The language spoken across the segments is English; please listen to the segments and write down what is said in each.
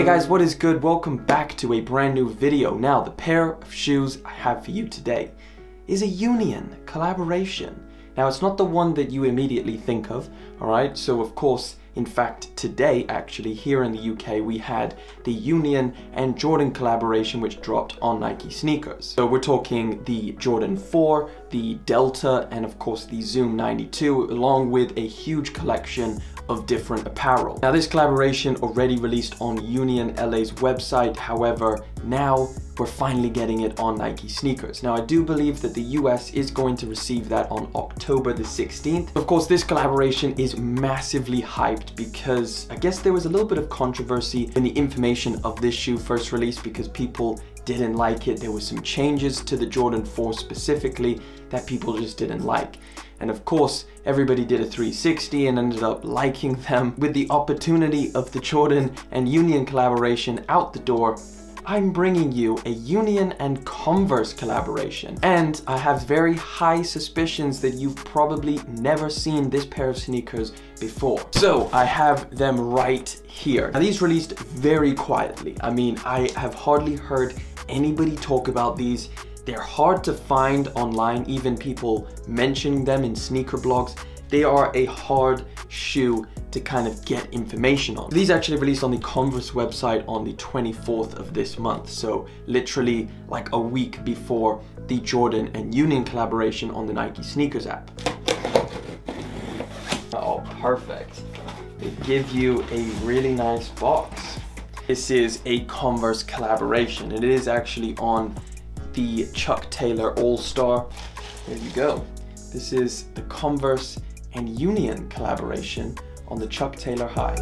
Hey guys, what is good? Welcome back to a brand new video. Now, the pair of shoes I have for you today is a Union collaboration. Now, it's not the one that you immediately think of, alright? So, of course, in fact, today, actually, here in the UK, we had the Union and Jordan collaboration, which dropped on Nike sneakers. So we're talking the Jordan 4, the Delta, and of course the Zoom 92, along with a huge collection of different apparel. Now, this collaboration already released on Unionla's website. However, now we're finally getting it on Nike sneakers. Now, I do believe that the US is going to receive that on October the 16th. Of course, this collaboration is massively hyped because I guess there was a little bit of controversy in the information of this shoe first released because people didn't like it. There were some changes to the Jordan 4 specifically that people just didn't like. And of course, everybody did a 360 and ended up liking them. With the opportunity of the Jordan and Union collaboration out the door, I'm bringing you a Union and Converse collaboration. And I have very high suspicions that you've probably never seen this pair of sneakers before. So I have them right here. Now, these released very quietly. I mean, I have hardly heard anybody talk about these. They're hard to find online, even people mentioning them in sneaker blogs. They are a hard shoe to kind of get information on. These actually released on the Converse website on the 24th of this month. So literally like a week before the Jordan and Union collaboration on the Nike sneakers app. Oh, perfect. They give you a really nice box. This is a Converse collaboration. It is actually on the Chuck Taylor All-Star. There you go. This is the Converse and Union collaboration on the Chuck Taylor High.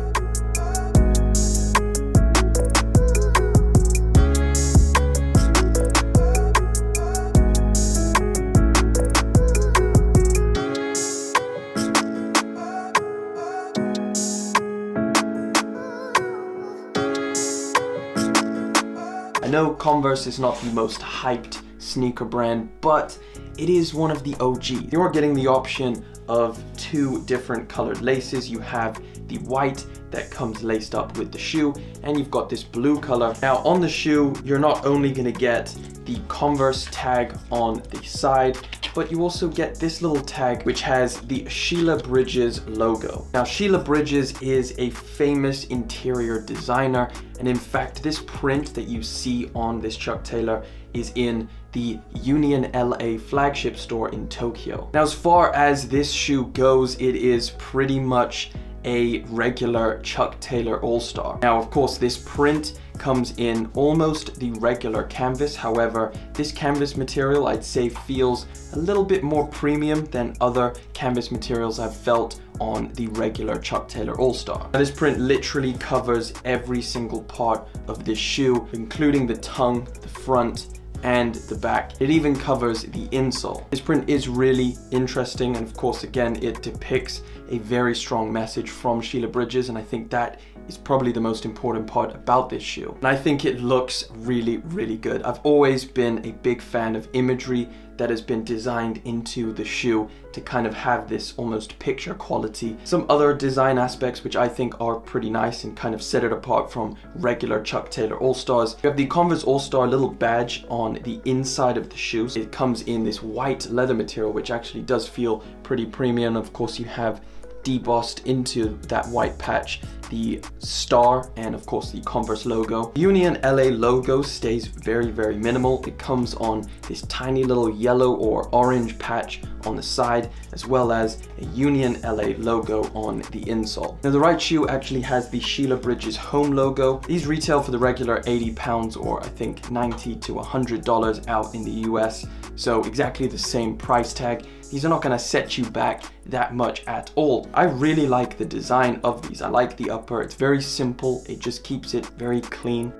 I know Converse is not the most hyped sneaker brand, but it is one of the OG. You're getting the option of two different colored laces. You have the white that comes laced up with the shoe, and you've got this blue color. Now, on the shoe, you're not only gonna get the Converse tag on the side, but you also get this little tag which has the Sheila Bridges logo. Now, Sheila Bridges is a famous interior designer, and in fact, this print that you see on this Chuck Taylor is in the Unionla flagship store in Tokyo. Now, as far as this shoe goes, it is pretty much a regular Chuck Taylor All-Star. Now, of course, this print comes in almost the regular canvas. However, this canvas material, I'd say, feels a little bit more premium than other canvas materials I've felt on the regular Chuck Taylor All-Star. Now, this print literally covers every single part of this shoe, including the tongue, the front, and the back. It even covers the insole. This print is really interesting, and of course, again, it depicts a very strong message from Sheila Bridges, and I think that is probably the most important part about this shoe. And I think it looks really, really good. I've always been a big fan of imagery that has been designed into the shoe to kind of have this almost picture quality. Some other design aspects which I think are pretty nice and kind of set it apart from regular Chuck Taylor All-Stars. You have the Converse All-Star little badge on the inside of the shoes. It comes in this white leather material, which actually does feel pretty premium. Of course, you have debossed into that white patch the star and of course the Converse logo. The Unionla logo stays very, very minimal. It comes on this tiny little yellow or orange patch on the side, as well as a Unionla logo on the insole. Now, the right shoe actually has the Sheila Bridges home logo. These retail for the regular £80 or I think $90 to $100 out in the US. So exactly the same price tag. These are not going to set you back that much at all. I really like the design of these. I like the upper. It's very simple. It just keeps it very clean.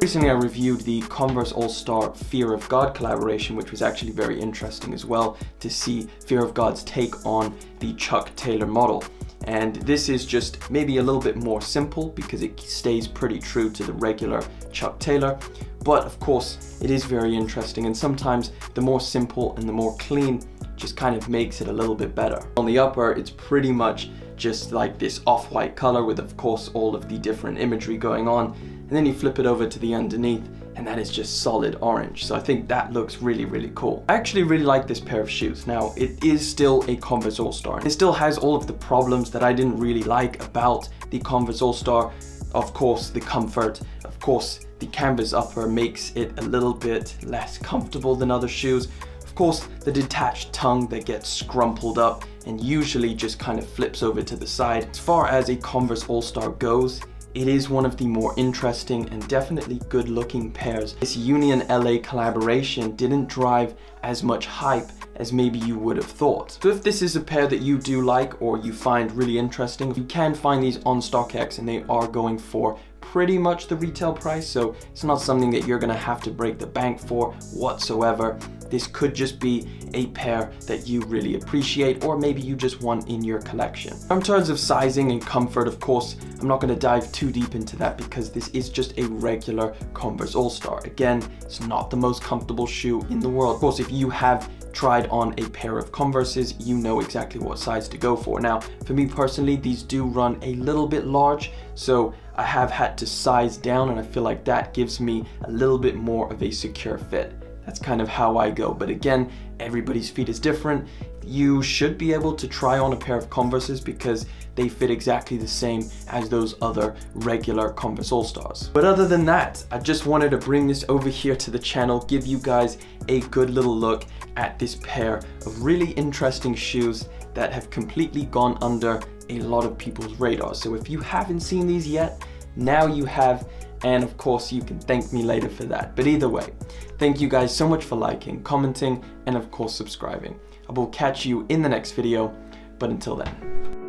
Recently I reviewed the Converse All-Star Fear of God collaboration, which was actually very interesting as well to see Fear of God's take on the Chuck Taylor model. And this is just maybe a little bit more simple because it stays pretty true to the regular Chuck Taylor. But of course, it is very interesting, and sometimes the more simple and the more clean just kind of makes it a little bit better. On the upper, it's pretty much just like this off-white color with, of course, all of the different imagery going on. And then you flip it over to the underneath, and that is just solid orange. So I think that looks really, really cool. I actually really like this pair of shoes. Now, it is still a Converse All-Star. It still has all of the problems that I didn't really like about the Converse All-Star. Of course, the comfort. Of course, the canvas upper makes it a little bit less comfortable than other shoes. Of course, the detached tongue that gets scrumpled up and usually just kind of flips over to the side. As far as a Converse All-Star goes, it is one of the more interesting and definitely good looking pairs. This Unionla collaboration didn't drive as much hype as maybe you would have thought. So if this is a pair that you do like or you find really interesting, you can find these on StockX and they are going for pretty much the retail price, so it's not something that you're gonna have to break the bank for whatsoever. This could just be a pair that you really appreciate, or maybe you just want in your collection. In terms of sizing and comfort, of course, I'm not gonna dive too deep into that because this is just a regular Converse All-Star. Again, it's not the most comfortable shoe in the world. Of course, if you have tried on a pair of Converses, you know exactly what size to go for. Now, for me personally, these do run a little bit large, so I have had to size down, and I feel like that gives me a little bit more of a secure fit. That's kind of how I go. But again, everybody's feet is different. You should be able to try on a pair of Converses because they fit exactly the same as those other regular Converse All-Stars. But other than that, I just wanted to bring this over here to the channel, give you guys a good little look at this pair of really interesting shoes that have completely gone under a lot of people's radars. So if you haven't seen these yet, now you have, and of course you can thank me later for that. But either way, thank you guys so much for liking, commenting, and of course subscribing. I will catch you in the next video, but until then.